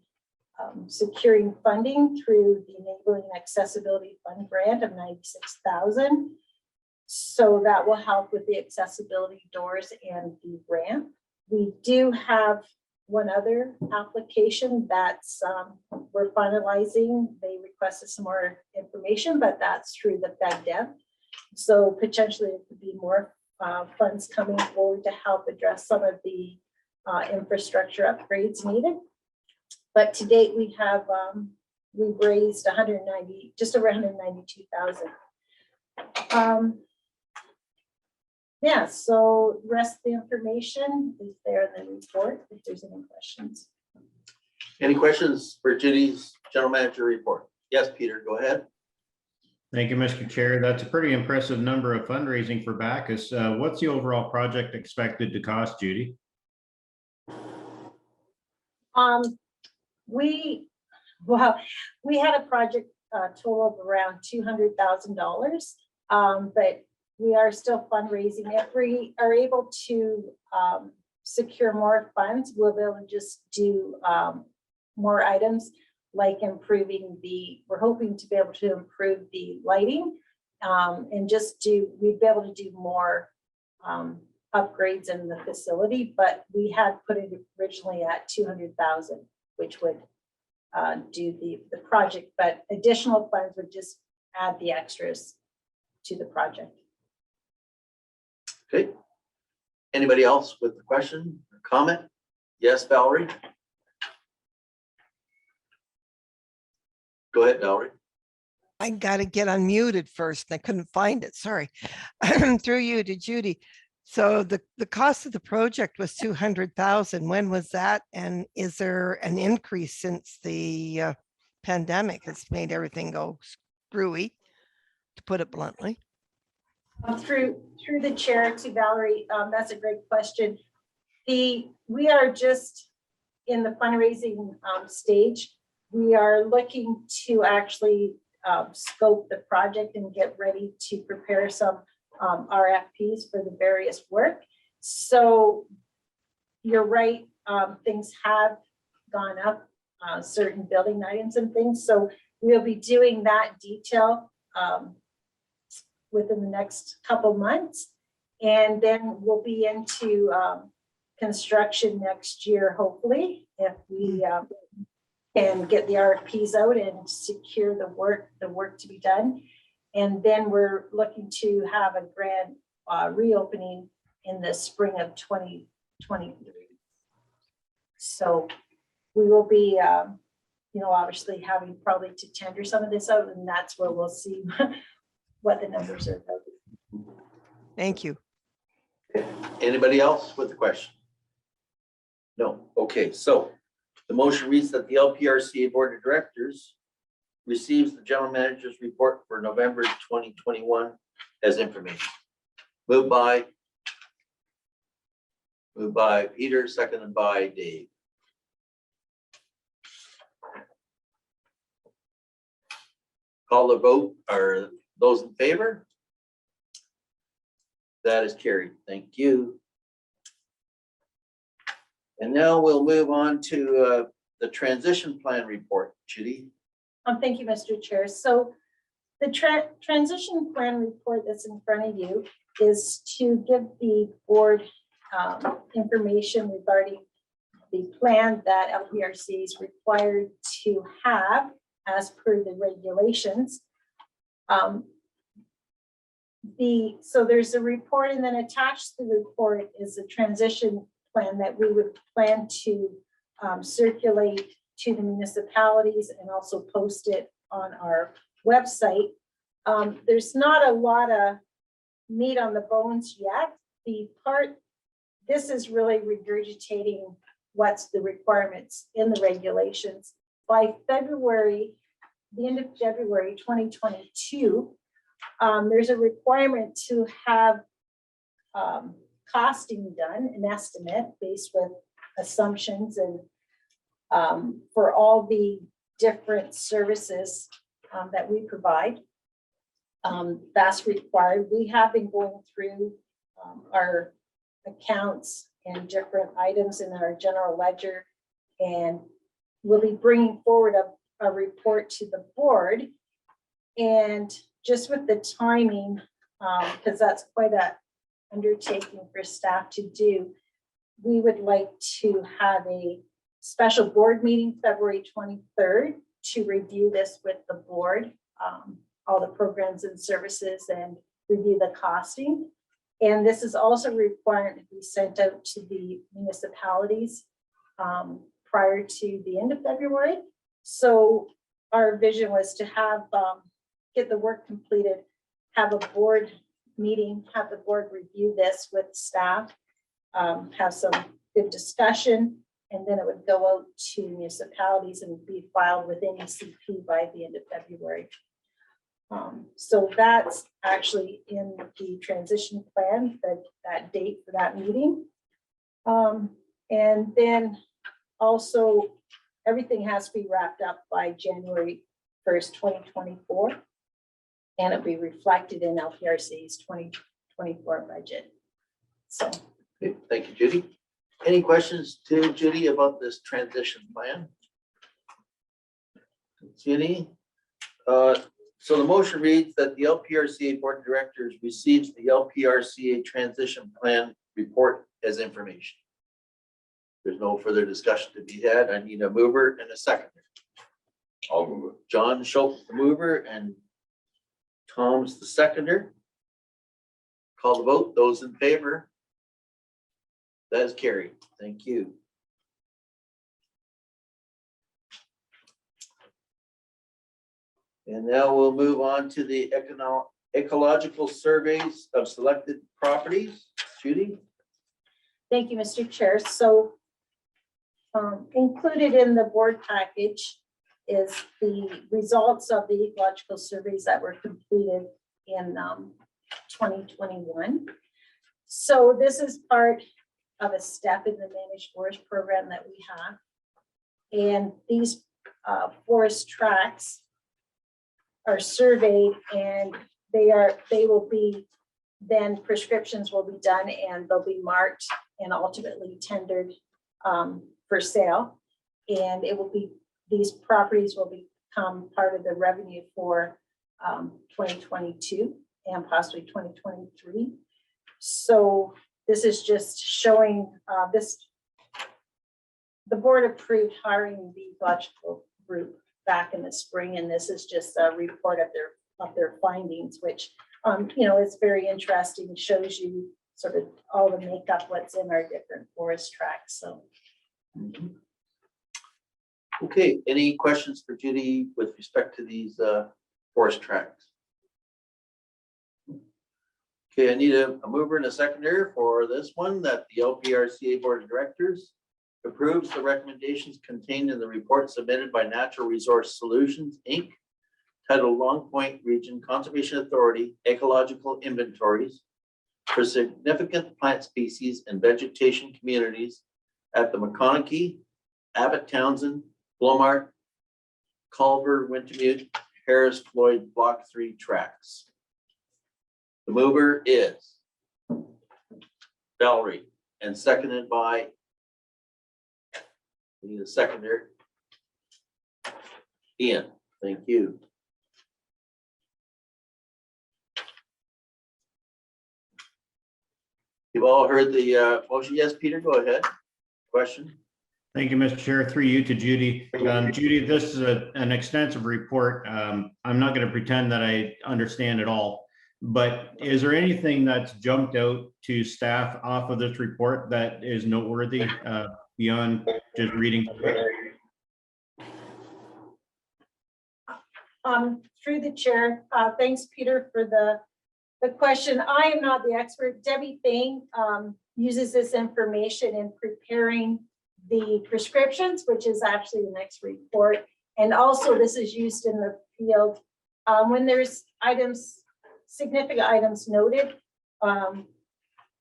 securing funding through the Enabling Accessibility Fund grant of $96,000. So that will help with the accessibility doors and the ramp. We do have one other application that's we're finalizing. They requested some more information, but that's through the FedDev. So potentially it could be more funds coming forward to help address some of the infrastructure upgrades needed. But to date, we have we've raised just over 192,000. Yeah, so the rest of the information is there in the report if there's any questions. Any questions for Judy's general manager report? Yes, Peter, go ahead. Thank you, Mr. Chair. That's a pretty impressive number of fundraising for Bacchus. What's the overall project expected to cost, Judy? We had a project total of around $200,000, but we are still fundraising. If we are able to secure more funds, we'll be able to just do more items like improving we're hoping to be able to improve the lighting and we'd be able to do more upgrades in the facility, but we had put it originally at 200,000, which would do the project, but additional funds would just add the extras to the project. Okay. Anybody else with a question or comment? Yes, Valerie. Go ahead, Valerie. I got to get unmuted first. I couldn't find it. Sorry. Through you to Judy. So the cost of the project was 200,000. When was that? And is there an increase since the pandemic has made everything go screwy, to put it bluntly? Through the chair to Valerie, that's a great question. We are just in the fundraising stage. We are looking to actually scope the project and get ready to prepare some RFPs for the various work. So you're right, things have gone up, certain building items and things. So we'll be doing that detail within the next couple months. And then we'll be into construction next year, hopefully, if we can get the RFPs out and secure the work to be done. And then we're looking to have a grand reopening in the spring of 2023. So we will be, obviously having probably to tender some of this out, and that's where we'll see what the numbers are. Thank you. Anybody else with a question? No. Okay, so the motion reads that the Lprca Board of Directors receives the general manager's report for November 2021 as information. Moved by Peter, seconded by Dave. Call the vote. Are those in favor? That is carried. Thank you. And now we'll move on to the transition plan report. Judy? Thank you, Mr. Chair. So the transition plan report that's in front of you is to give the board information regarding the plan that LPRC is required to have as per the regulations. So there's a report, and then attached to the report is a transition plan that we would plan to circulate to the municipalities and also post it on our website. There's not a lot of meat on the bones yet. This is really regurgitating what's the requirements in the regulations. By February, the end of February 2022, there's a requirement to have costing done, an estimate based with assumptions and for all the different services that we provide. That's required. We have been going through our accounts and different items in our general ledger, and we'll be bringing forward a report to the board. And just with the timing, because that's quite an undertaking for staff to do, we would like to have a special board meeting February 23rd to review this with the board, all the programs and services, and review the costing. And this is also required to be sent out to the municipalities prior to the end of February. So our vision was to have get the work completed, have a board meeting, have the board review this with staff, have some good discussion, and then it would go out to municipalities and be filed with NECP by the end of February. So that's actually in the transition plan, that date for that meeting. And then also everything has to be wrapped up by January 1st, 2024. And it'll be reflected in LPRC's 2024 budget. So. Okay, thank you, Judy. Any questions to Judy about this transition plan? Judy? So the motion reads that the LPRCA Board of Directors receives the LPRCA transition plan report as information. There's no further discussion to be had. I need a mover and a seconder. I'll move it. John Schultz, the mover, and Tom's the seconder. Call the vote. Those in favor? That is carried. Thank you. And now we'll move on to the ecological surveys of selected properties. Judy? Thank you, Mr. Chair. So included in the board package is the results of the ecological surveys that were completed in 2021. So this is part of a step in the managed forest program that we have. And these forest tracts are surveyed, and they will be, then prescriptions will be done, and they'll be marked and ultimately tendered for sale. And it will be, these properties will become part of the revenue for 2022 and possibly 2023. So this is just showing the board approved hiring the ecological group back in the spring, and this is just a report of their findings, which it's very interesting. It shows you sort of all the makeup, what's in our different forest tracts. So. Okay, any questions for Judy with respect to these forest tracts? Okay, I need a mover and a seconder for this one, that the LPRCA Board of Directors approves the recommendations contained in the report submitted by Natural Resource Solutions, Inc., titled Long Point Region Conservation Authority Ecological Inventories for Significant Plant Species and Vegetation Communities at the McConaughey, Abbott Townsend, Blomart, Culver, Wintermute, Harris Floyd Block 3 tracks. The mover is Valerie and seconded by, we need a seconder, Ian. Thank you. You've all heard the motion. Yes, Peter, go ahead. Question? Thank you, Mr. Chair. Through you to Judy. Judy, this is an extensive report. I'm not going to pretend that I understand it all, but is there anything that's jumped out to staff off of this report that is noteworthy beyond just reading? Through the chair, thanks, Peter, for the question. I am not the expert. Debbie Thing uses this information in preparing the prescriptions, which is actually the next report. And also this is used in the field when there's items, significant items noted.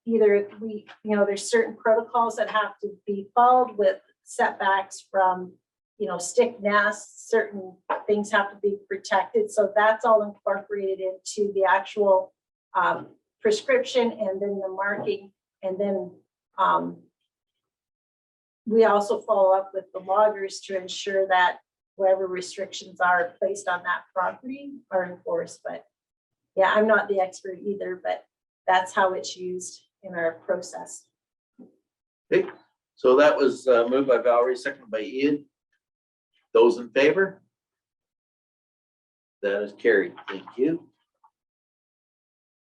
Either there's certain protocols that have to be followed with setbacks from, stick nests, certain things have to be protected. So that's all incorporated into the actual prescription and then the marking. And then we also follow up with the loggers to ensure that whatever restrictions are placed on that property are enforced. But yeah, I'm not the expert either, but that's how it's used in our process. Okay, so that was moved by Valerie, seconded by Ian. Those in favor? That is carried. Thank you.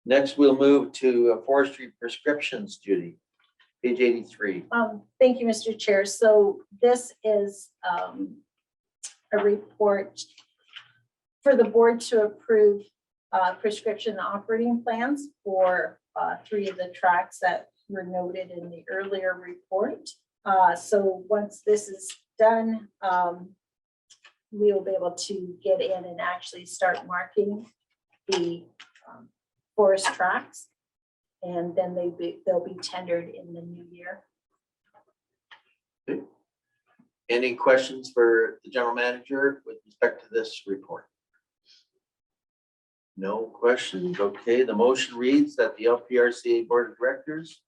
Next, we'll move to Forestry Prescriptions, Judy, page 83. Thank you, Mr. Chair. So this is a report for the board to approve prescription operating plans for 3 of the tracks that were noted in the earlier report. So once this is done, we will be able to get in and actually start marking the forest tracks, and then they'll be tendered in the new year. Okay. Any questions for the general manager with respect to this report? No questions. Okay, the motion reads that the Lprca Board of Directors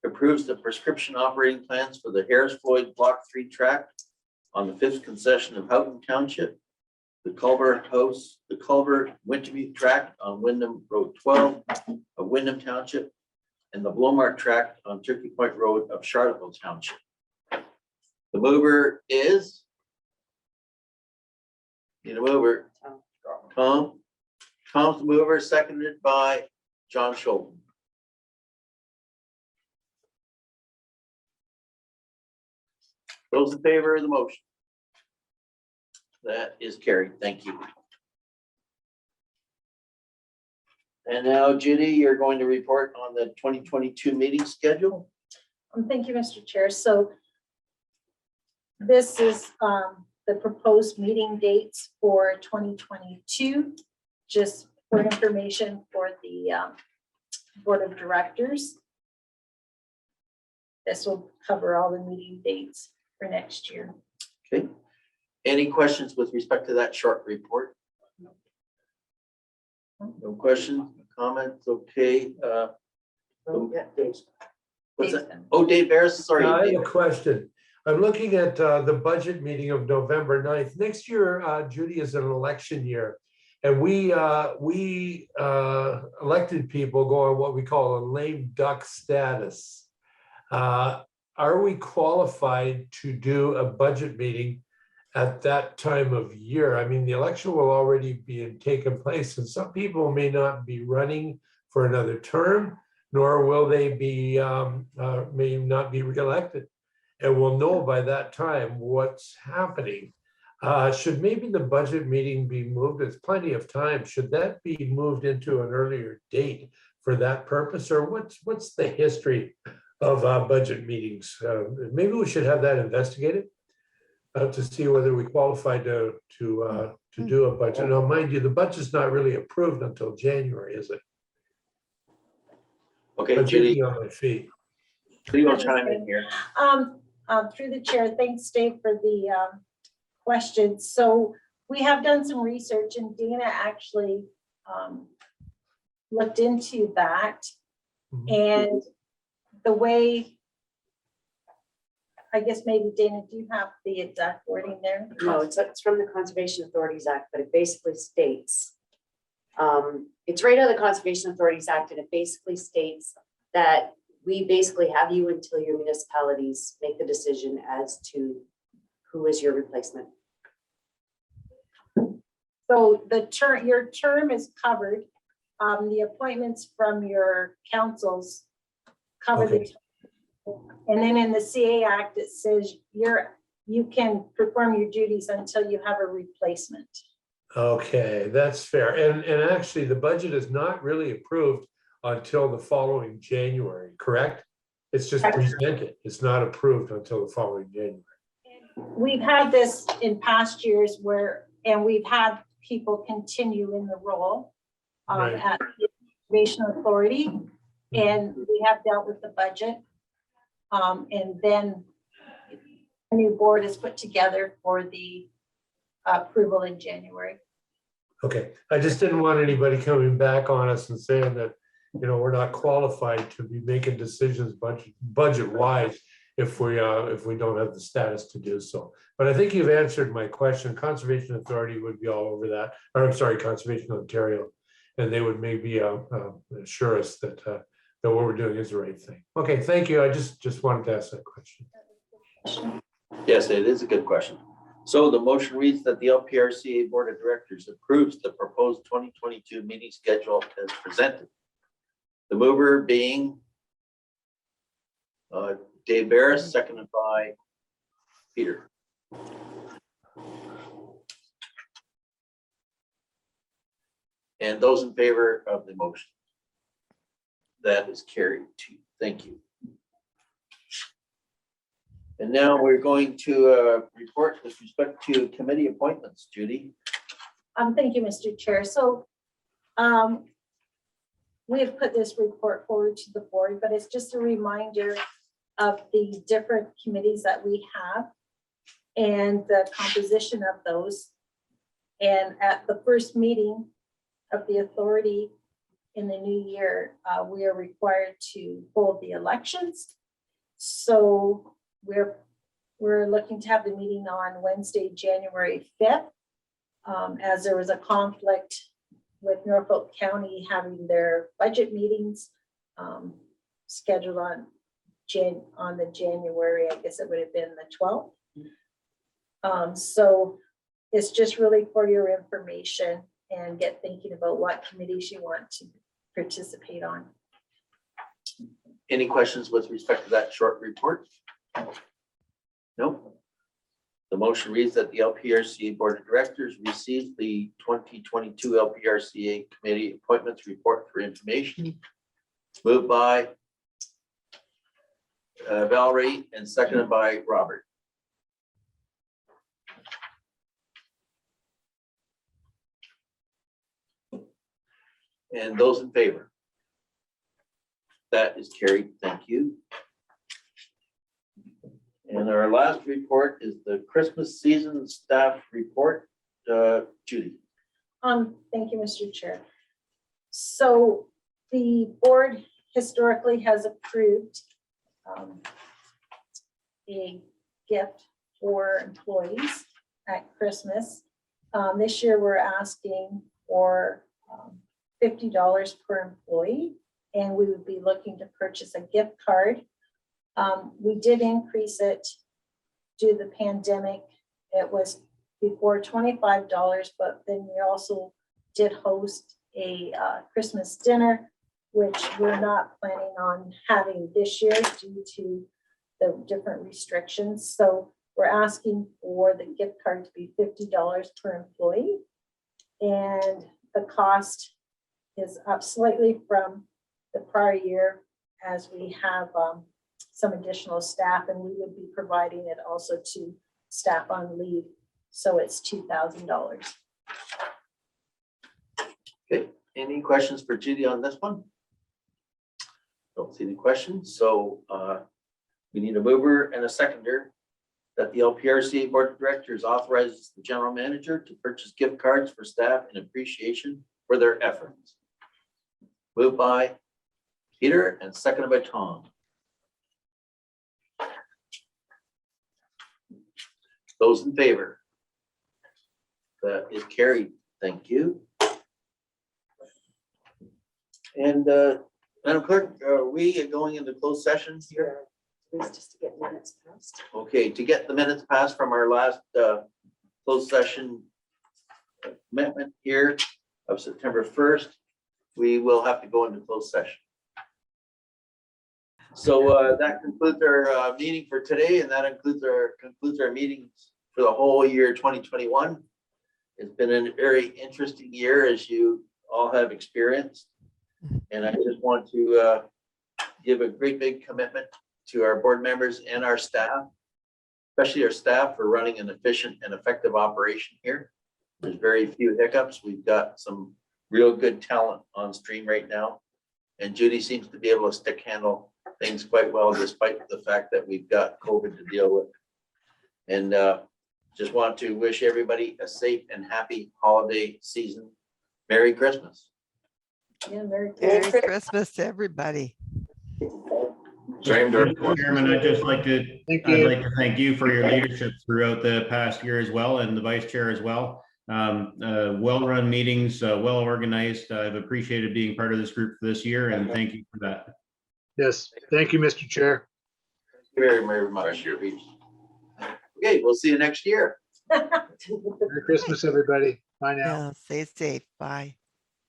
approves the prescription operating plans for the Harris Floyd Block 3 track on the 5th concession of Houghton Township, the Culver Wintermute tract on Wyndham Road 12 of Wyndham Township, and the Blowmark tract on Turkey Point Road of Charlotteville Township. The mover is, need a mover, Tom. Tom's the mover, seconded by John Schulten. Those in favor of the motion? That is carried. Thank you. And now, Judy, you're going to report on the 2022 meeting schedule. Thank you, Mr. Chair. So this is the proposed meeting dates for 2022, just for information for the Board of Directors. This will cover all the meeting dates for next year. Okay. Any questions with respect to that short report? No questions, comments? Okay. What's that? Oh, Dave Barris, sorry. I Dave. have a question. I'm looking at the budget meeting of November 9th. Next year, Judy, is an election year. And we elected people go on what we call a lame duck status. Are we qualified to do a budget meeting at that time of year? I mean, the election will already be taken place, and some people may not be running for another term, nor will they be may not be reelected. And we'll know by that time what's happening. Should maybe the budget meeting be moved? There's plenty of time. Should that be moved into an earlier date for that purpose, or what's the history of budget meetings? Maybe we should have that investigated to see whether we qualify to do a budget. Now, mind you, the budget's not really approved until January, is it? Okay, I'm Judy, thinking on my feet. please will chime in here. Through the chair, thanks, Dave, for the question. So we have done some research, and Dana actually looked into that. And the way, I guess maybe Dana, do you have the exact wording there? No, it's from the Conservation Authorities Act, but it basically states, it's right out of the Conservation Authorities Act, and it basically states that we basically have you until your municipalities make the decision as to who is your replacement. So your term is covered. The appointments from your councils cover the Okay. term. And then in the CA Act, it says you can perform your duties until you have a replacement. Okay, that's fair. And actually, the budget is not really approved until the following January, correct? It's just presented. It's not approved until the following January. We've had this in past years and we've had people continue in the role Right. at the Conservation Authority, and we have dealt with the budget. And then a new board is put together for the approval in January. Okay, I just didn't want anybody coming back on us and saying that, we're not qualified to be making decisions budget-wise if we don't have the status to do so. But I think you've answered my question. Conservation Authority would be all over that, or I'm sorry, Conservation Ontario, and they would maybe assure us that that what we're doing is the right thing. Okay, thank you. I just wanted to ask that question. Yes, it is a good question. So the motion reads that the LPRCA Board of Directors approves the proposed 2022 meeting schedule as presented. The mover being Dave Barris, seconded by Peter. And those in favor of the motion? That is carried too. Thank you. And now we're going to report with respect to committee appointments. Judy? Thank you, Mr. Chair. So we have put this report forward to the board, but it's just a reminder of the different committees that we have and the composition of those. And at the first meeting of the authority in the new year, we are required to hold the elections. So we're looking to have the meeting on Wednesday, January 5th, as there was a conflict with Norfolk County having their budget meetings scheduled on the January, I guess it would have been the 12th. So it's just really for your information and get thinking about what committees you want to participate on. Any questions with respect to that short report? No. The motion reads that the LPRCA Board of Directors receives the 2022 LPRCA Committee Appointments Report for information. Moved by Valerie and seconded by Robert. And those in favor? That is carried. Thank you. And our last report is the Christmas season staff report. Judy. Thank you, Mr. Chair. So the board historically has approved a gift for employees at Christmas. This year we're asking for $50 per employee, and we would be looking to purchase a gift card. We did increase it due to the pandemic. It was before $25, but then we also did host a Christmas dinner, which we're not planning on having this year due to the different restrictions. So we're asking for the gift card to be $50 per employee. And the cost is up slightly from the prior year as we have some additional staff, and we would be providing it also to staff on leave. So it's $2,000. Okay, any questions for Judy on this one? Don't see any questions, so we need a mover and a seconder. that the LPRCA Board of Directors authorizes the general manager to purchase gift cards for staff in appreciation for their efforts. Moved by Peter and seconded by Tom. Those in favor? That is carried. Thank you. And Madam Clerk, are we going into closed sessions here? Please, just to get minutes passed. Okay, to get the minutes passed from our last closed session amendment here of September 1st, we will have to go into closed session. So that concludes our meeting for today, and that concludes our meetings for the whole year 2021. It's been a very interesting year, as you all have experienced. And I just want to give a great big commitment to our board members and our staff, especially our staff, for running an efficient and effective operation here. There's very few hiccups. We've got some real good talent on stream right now. And Judy seems to be able to handle things quite well, despite the fact that we've got COVID to deal with. And just want to wish everybody a safe and happy holiday season. Merry Christmas. Yeah, very Merry good. Christmas to everybody. Same to Mr. Chairman, I'd like to thank you for your leadership throughout the past year as well, and the vice chair as well. Well-run meetings, well organized. I've appreciated being part of this group for this year, and thank you for that. Yes, thank you, Mr. Chair. Thank you very, very much. Thank you. Okay, we'll see you next year. Merry Christmas, everybody. Bye now. Yeah, stay safe. Bye.